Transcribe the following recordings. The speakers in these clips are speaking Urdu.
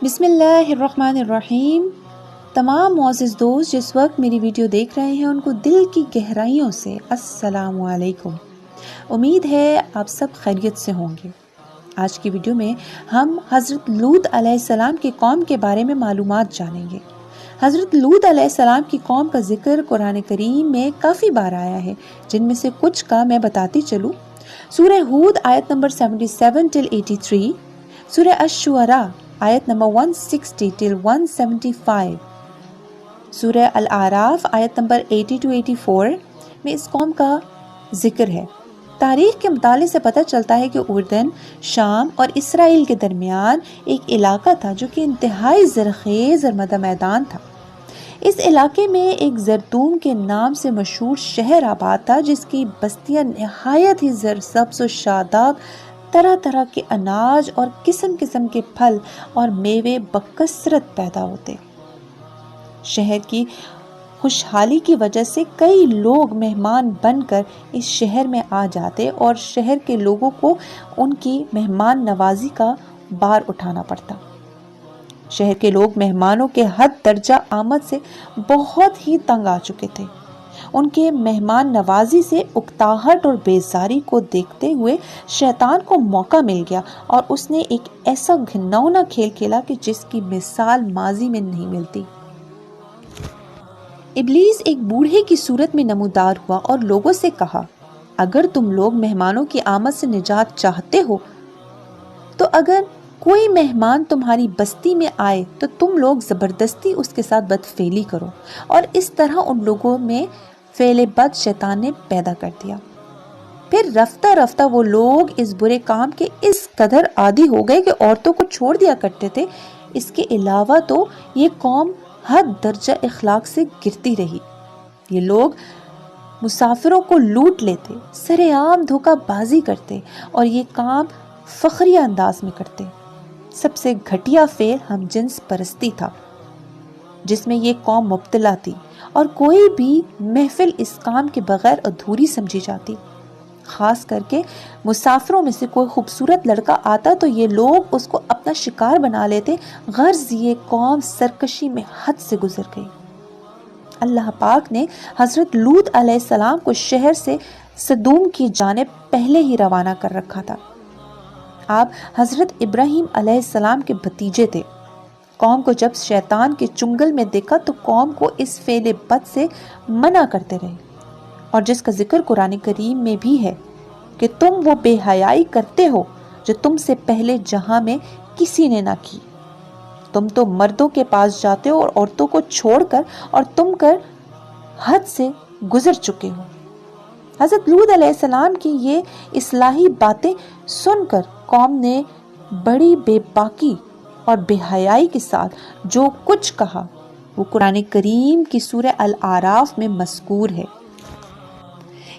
بسم اللہ الرحمن الرحیم۔ تمام معزز دوست جس وقت میری ویڈیو دیکھ رہے ہیں ان کو دل کی گہرائیوں سے السلام علیکم۔ امید ہے آپ سب خیریت سے ہوں گے۔ آج کی ویڈیو میں ہم حضرت لوط علیہ السلام کی قوم کے بارے میں معلومات جانیں گے۔ حضرت لوط علیہ السلام کی قوم کا ذکر قرآن کریم میں کافی بار آیا ہے، جن میں سے کچھ کا میں بتاتی چلوں۔ سورہ ہود آیت نمبر 77 till 83، سورہ الشعراء آیت نمبر 160 till 175، سورہ الاعراف آیت نمبر 80 to 84 میں اس قوم کا ذکر ہے۔ تاریخ کے مطالعے سے پتہ چلتا ہے کہ اردن، شام اور اسرائیل کے درمیان ایک علاقہ تھا جو کہ انتہائی زرخیز اور مدہ میدان تھا۔ اس علاقے میں ایک زرتوم کے نام سے مشہور شہر آباد تھا، جس کی بستیاں نہایت ہی زرسبز و شاداب، طرح طرح کے اناج اور قسم قسم کے پھل اور میوے بکثرت پیدا ہوتے۔ شہر کی خوشحالی کی وجہ سے کئی لوگ مہمان بن کر اس شہر میں آ جاتے اور شہر کے لوگوں کو ان کی مہمان نوازی کا بار اٹھانا پڑتا۔ شہر کے لوگ مہمانوں کے حد درجہ آمد سے بہت ہی تنگ آ چکے تھے۔ ان کے مہمان نوازی سے اکتاہٹ اور بیزاری کو دیکھتے ہوئے شیطان کو موقع مل گیا اور اس نے ایک ایسا گھناؤنا کھیل کھیلا کہ جس کی مثال ماضی میں نہیں ملتی۔ ابلیس ایک بوڑھے کی صورت میں نمودار ہوا اور لوگوں سے کہا، اگر تم لوگ مہمانوں کی آمد سے نجات چاہتے ہو تو اگر کوئی مہمان تمہاری بستی میں آئے تو تم لوگ زبردستی اس کے ساتھ بدفعلی کرو، اور اس طرح ان لوگوں میں فعل بد شیطان نے پیدا کر دیا۔ پھر رفتہ رفتہ وہ لوگ اس برے کام کے اس قدر عادی ہو گئے کہ عورتوں کو چھوڑ دیا کرتے تھے۔ اس کے علاوہ تو یہ قوم حد درجہ اخلاق سے گرتی رہی۔ یہ لوگ مسافروں کو لوٹ لیتے، سرے عام دھوکہ بازی کرتے اور یہ کام فخریہ انداز میں کرتے۔ سب سے گھٹیا فعل ہم جنس پرستی تھا، جس میں یہ قوم مبتلا تھی، اور کوئی بھی محفل اس کام کے بغیر ادھوری سمجھی جاتی۔ خاص کر کے مسافروں میں سے کوئی خوبصورت لڑکا آتا تو یہ لوگ اس کو اپنا شکار بنا لیتے۔ غرض یہ قوم سرکشی میں حد سے گزر گئی۔ اللہ پاک نے حضرت لوط علیہ السلام کو شہر سے سدوم کی جانب پہلے ہی روانہ کر رکھا تھا۔ آپ حضرت ابراہیم علیہ السلام کے بھتیجے تھے۔ قوم کو جب شیطان کے چنگل میں دیکھا تو قوم کو اس فعل بد سے منع کرتے رہے، اور جس کا ذکر قرآن کریم میں بھی ہے کہ تم وہ بے حیائی کرتے ہو جو تم سے پہلے جہاں میں کسی نے نہ کی۔ تم تو مردوں کے پاس جاتے ہو اور عورتوں کو چھوڑ کر، اور تم کر حد سے گزر چکے ہو۔ حضرت لوط علیہ السلام کی یہ اصلاحی باتیں سن کر قوم نے بڑی بے باکی اور بے حیائی کے ساتھ جو کچھ کہا وہ قرآن کریم کی سورہ الاعراف میں مذکور ہے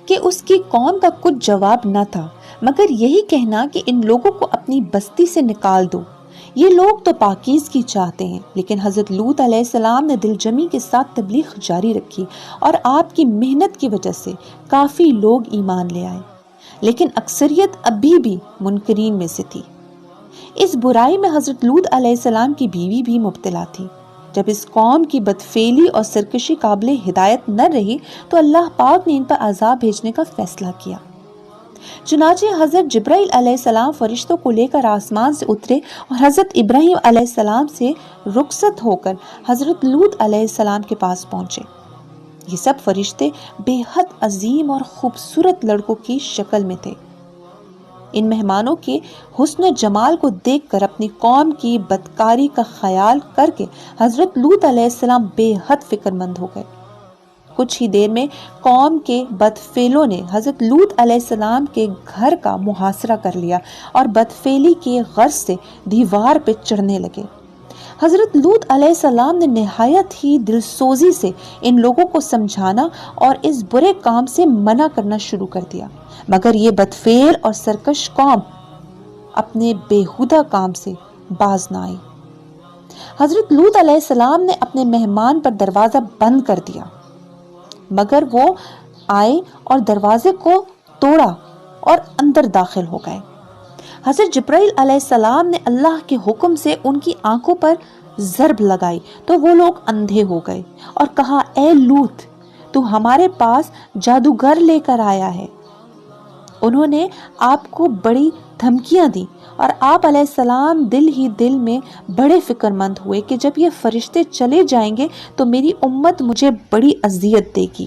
کہ اس کی قوم کا کچھ جواب نہ تھا مگر یہی کہنا کہ ان لوگوں کو اپنی بستی سے نکال دو۔ یہ لوگ تو پاکیزگی چاہتے ہیں، لیکن حضرت لوط علیہ السلام نے دل جمی کے ساتھ تبلیغ جاری رکھی اور آپ کی محنت کی وجہ سے کافی لوگ ایمان لے آئے، لیکن اکثریت ابھی بھی منکرین میں سے تھی۔ اس برائی میں حضرت لوط علیہ السلام کی بیوی بھی مبتلا تھی۔ جب اس قوم کی بدفعلی اور سرکشی قابل ہدایت نہ رہی تو اللہ پاک نے ان پر عذاب بھیجنے کا فیصلہ کیا۔ چنانچہ حضرت جبرائیل علیہ السلام فرشتوں کو لے کر آسمان سے اترے اور حضرت ابراہیم علیہ السلام سے رخصت ہو کر حضرت لوط علیہ السلام کے پاس پہنچے۔ یہ سب فرشتے بے حد عظیم اور خوبصورت لڑکوں کی شکل میں تھے۔ ان مہمانوں کے حسن و جمال کو دیکھ کر اپنی قوم کی بدکاری کا خیال کر کے حضرت لوط علیہ السلام بے حد فکر مند ہو گئے۔ کچھ ہی دیر میں قوم کے بدفعلوں نے حضرت لوط علیہ السلام کے گھر کا محاصرہ کر لیا اور بدفعلی کے غرض سے دیوار پہ چڑھنے لگے۔ حضرت لوط علیہ السلام نے نہایت ہی دلسوزی سے ان لوگوں کو سمجھانا اور اس برے کام سے منع کرنا شروع کر دیا، مگر یہ بدفعل اور سرکش قوم اپنے بیہودہ کام سے باز نہ آئی۔ حضرت لوط علیہ السلام نے اپنے مہمان پر دروازہ بند کر دیا، مگر وہ آئے اور دروازے کو توڑا اور اندر داخل ہو گئے۔ حضرت جبرائیل علیہ السلام نے اللہ کے حکم سے ان کی آنکھوں پر ضرب لگائی تو وہ لوگ اندھے ہو گئے اور کہا اے لوط تو ہمارے پاس جادوگر لے کر آیا ہے۔ انہوں نے آپ کو بڑی دھمکیاں دی اور آپ علیہ السلام دل ہی دل میں بڑے فکر مند ہوئے کہ جب یہ فرشتے چلے جائیں گے تو میری امت مجھے بڑی اذیت دے گی۔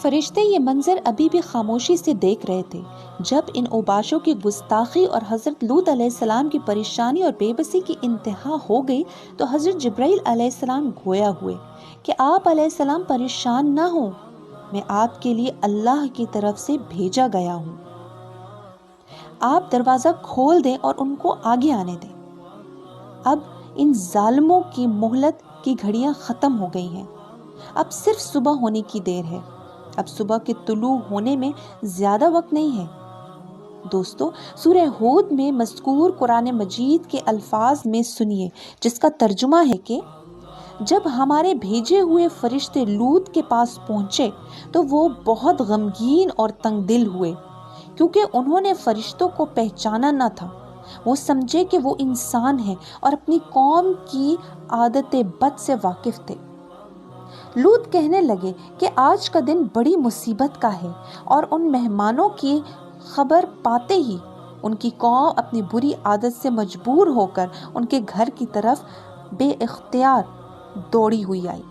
فرشتے یہ منظر ابھی بھی خاموشی سے دیکھ رہے تھے۔ جب ان اوباشوں کی گستاخی اور حضرت لوط علیہ السلام کی پریشانی اور بے بسی کی انتہا ہو گئی تو حضرت جبرائیل علیہ السلام گویا ہوئے کہ آپ علیہ السلام پریشان نہ ہوں، میں آپ کے لیے اللہ کی طرف سے بھیجا گیا ہوں۔ آپ دروازہ کھول دیں اور ان کو آگے آنے دیں۔ اب ان ظالموں کی مہلت کی گھڑیاں ختم ہو گئی ہیں، اب صرف صبح ہونے کی دیر ہے۔ اب صبح کے طلوع ہونے میں زیادہ وقت نہیں ہے۔ دوستو، سورہ ہود میں مذکور قرآن مجید کے الفاظ میں سنیے جس کا ترجمہ ہے کہ جب ہمارے بھیجے ہوئے فرشتے لوط کے پاس پہنچے تو وہ بہت غمگین اور تنگ دل ہوئے کیونکہ انہوں نے فرشتوں کو پہچانا نہ تھا۔ وہ سمجھے کہ وہ انسان ہیں اور اپنی قوم کی عادت بد سے واقف تھے۔ لوط کہنے لگے کہ آج کا دن بڑی مصیبت کا ہے، اور ان مہمانوں کی خبر پاتے ہی ان کی قوم اپنی بری عادت سے مجبور ہو کر ان کے گھر کی طرف بے اختیار دوڑی ہوئی آئی۔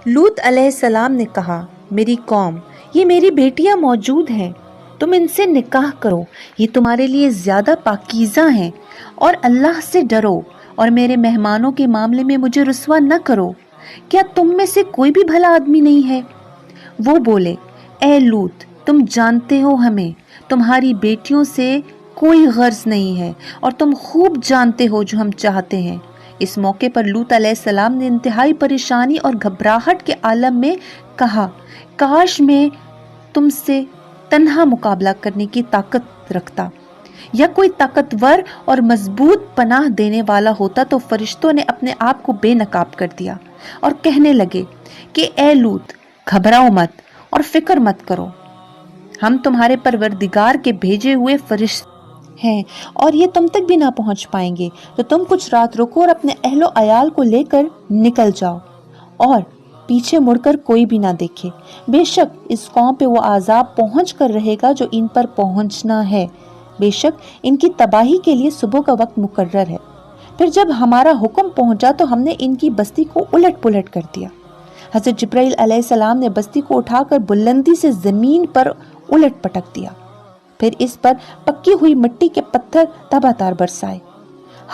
لوط علیہ السلام نے کہا میری قوم، یہ میری بیٹیاں موجود ہیں، تم ان سے نکاح کرو، یہ تمہارے لیے زیادہ پاکیزہ ہیں، اور اللہ سے ڈرو اور میرے مہمانوں کے معاملے میں مجھے رسوا نہ کرو۔ کیا تم میں سے کوئی بھی بھلا آدمی نہیں ہے؟ وہ بولے اے لوط، تم جانتے ہو ہمیں تمہاری بیٹیوں سے کوئی غرض نہیں ہے اور تم خوب جانتے ہو جو ہم چاہتے ہیں۔ اس موقع پر لوط علیہ السلام نے انتہائی پریشانی اور گھبراہٹ کے عالم میں کہا کاش میں تم سے تنہا مقابلہ کرنے کی طاقت رکھتا، یا کوئی طاقتور اور مضبوط پناہ دینے والا ہوتا۔ تو فرشتوں نے اپنے آپ کو بے نقاب کر دیا اور کہنے لگے کہ اے لوط، گھبراؤ مت اور فکر مت کرو، ہم تمہارے پروردگار کے بھیجے ہوئے فرشتے ہیں اور یہ تم تک بھی نہ پہنچ پائیں گے، تو تم کچھ رات رکو اور اپنے اہل و عیال کو لے کر نکل جاؤ اور پیچھے مڑ کر کوئی بھی نہ دیکھے۔ بے شک اس قوم پہ وہ عذاب پہنچ کر رہے گا جو ان پر پہنچنا ہے، بے شک ان کی تباہی کے لیے صبح کا وقت مقرر ہے۔ پھر جب ہمارا حکم پہنچا تو ہم نے ان کی بستی کو الٹ پلٹ کر دیا۔ حضرت جبرائیل علیہ السلام نے بستی کو اٹھا کر بلندی سے زمین پر الٹ پٹک دیا، پھر اس پر پکی ہوئی مٹی کے پتھر تبا تار برسائے۔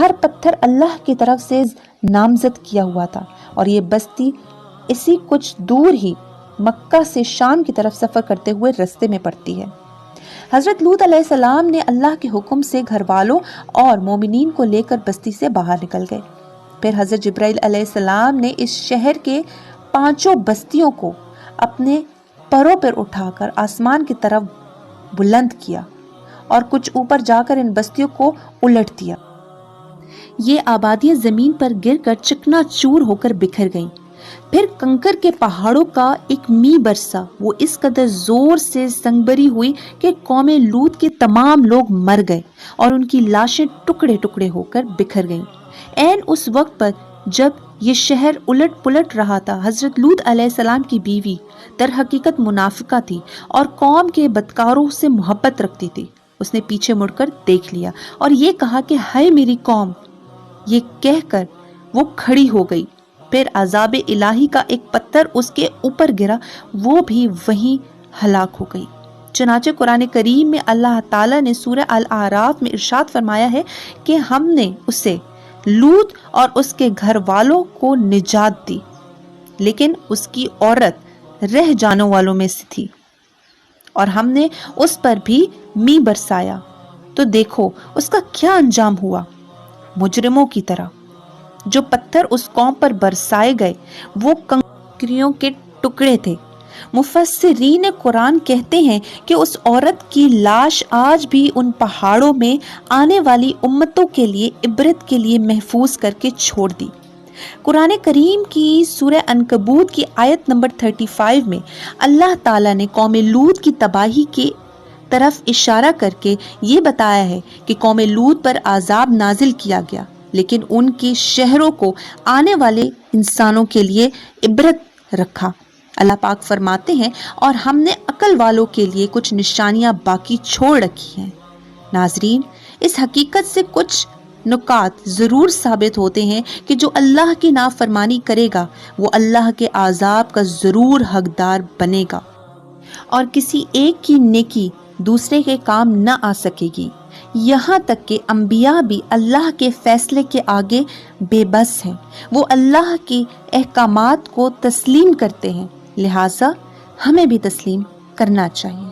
ہر پتھر اللہ کی طرف سے نامزد کیا ہوا تھا، اور یہ بستی اسی کچھ دور ہی مکہ سے شام کی طرف سفر کرتے ہوئے رستے میں پڑتی ہے۔ حضرت لوط علیہ السلام نے اللہ کے حکم سے گھر والوں اور مومنین کو لے کر بستی سے باہر نکل گئے۔ پھر حضرت جبرائیل علیہ السلام نے اس شہر کے 5 بستیوں کو اپنے پروں پر اٹھا کر آسمان کی طرف بلند کیا اور کچھ اوپر جا کر ان بستیوں کو الٹ دیا۔ یہ آبادیاں زمین پر گر کر چکنا چور ہو کر بکھر گئیں۔ پھر کنکر کے پہاڑوں کا ایک می برسا، وہ اس قدر زور سے سنگبری ہوئی کہ قوم لوط کے تمام لوگ مر گئے اور ان کی لاشیں ٹکڑے ٹکڑے ہو کر بکھر گئیں۔ عین اس وقت پر جب یہ شہر الٹ پلٹ رہا تھا، حضرت لوط علیہ السلام کی بیوی در حقیقت منافقہ تھی اور قوم کے بدکاروں سے محبت رکھتی تھی۔ اس نے پیچھے مڑ کر دیکھ لیا اور یہ کہا کہ ہائے میری قوم، یہ کہہ کر وہ کھڑی ہو گئی۔ پھر عذاب الہی کا ایک پتھر اس کے اوپر گرا، وہ بھی وہیں ہلاک ہو گئی۔ چنانچہ قرآن کریم میں اللہ تعالیٰ نے سورہ الاعراف میں ارشاد فرمایا ہے کہ ہم نے اسے لوط اور اس کے گھر والوں کو نجات دی، لیکن اس کی عورت رہ جانے والوں میں سے تھی، اور ہم نے اس پر بھی می برسایا تو دیکھو اس کا کیا انجام ہوا۔ مجرموں کی طرح جو پتھر اس قوم پر برسائے گئے وہ کنکریوں کے ٹکڑے تھے۔ مفسرین قرآن کہتے ہیں کہ اس عورت کی لاش آج بھی ان پہاڑوں میں آنے والی امتوں کے لیے عبرت کے لیے محفوظ کر کے چھوڑ دی۔ قرآن کریم کی سورہ عنکبوت کی آیت نمبر 35 میں اللہ تعالیٰ نے قوم لوط کی تباہی کے طرف اشارہ کر کے یہ بتایا ہے کہ قوم لوط پر عذاب نازل کیا گیا، لیکن ان کے شہروں کو آنے والے انسانوں کے لیے عبرت رکھا۔ اللہ پاک فرماتے ہیں اور ہم نے عقل والوں کے لیے کچھ نشانیاں باقی چھوڑ رکھی ہیں۔ ناظرین، اس حقیقت سے کچھ نکات ضرور ثابت ہوتے ہیں کہ جو اللہ کی نافرمانی کرے گا وہ اللہ کے عذاب کا ضرور حقدار بنے گا، اور کسی ایک کی نیکی دوسرے کے کام نہ آ سکے گی، یہاں تک کہ انبیاء بھی اللہ کے فیصلے کے آگے بے بس ہیں۔ وہ اللہ کے احکامات کو تسلیم کرتے ہیں، لہٰذا ہمیں بھی تسلیم کرنا چاہیے۔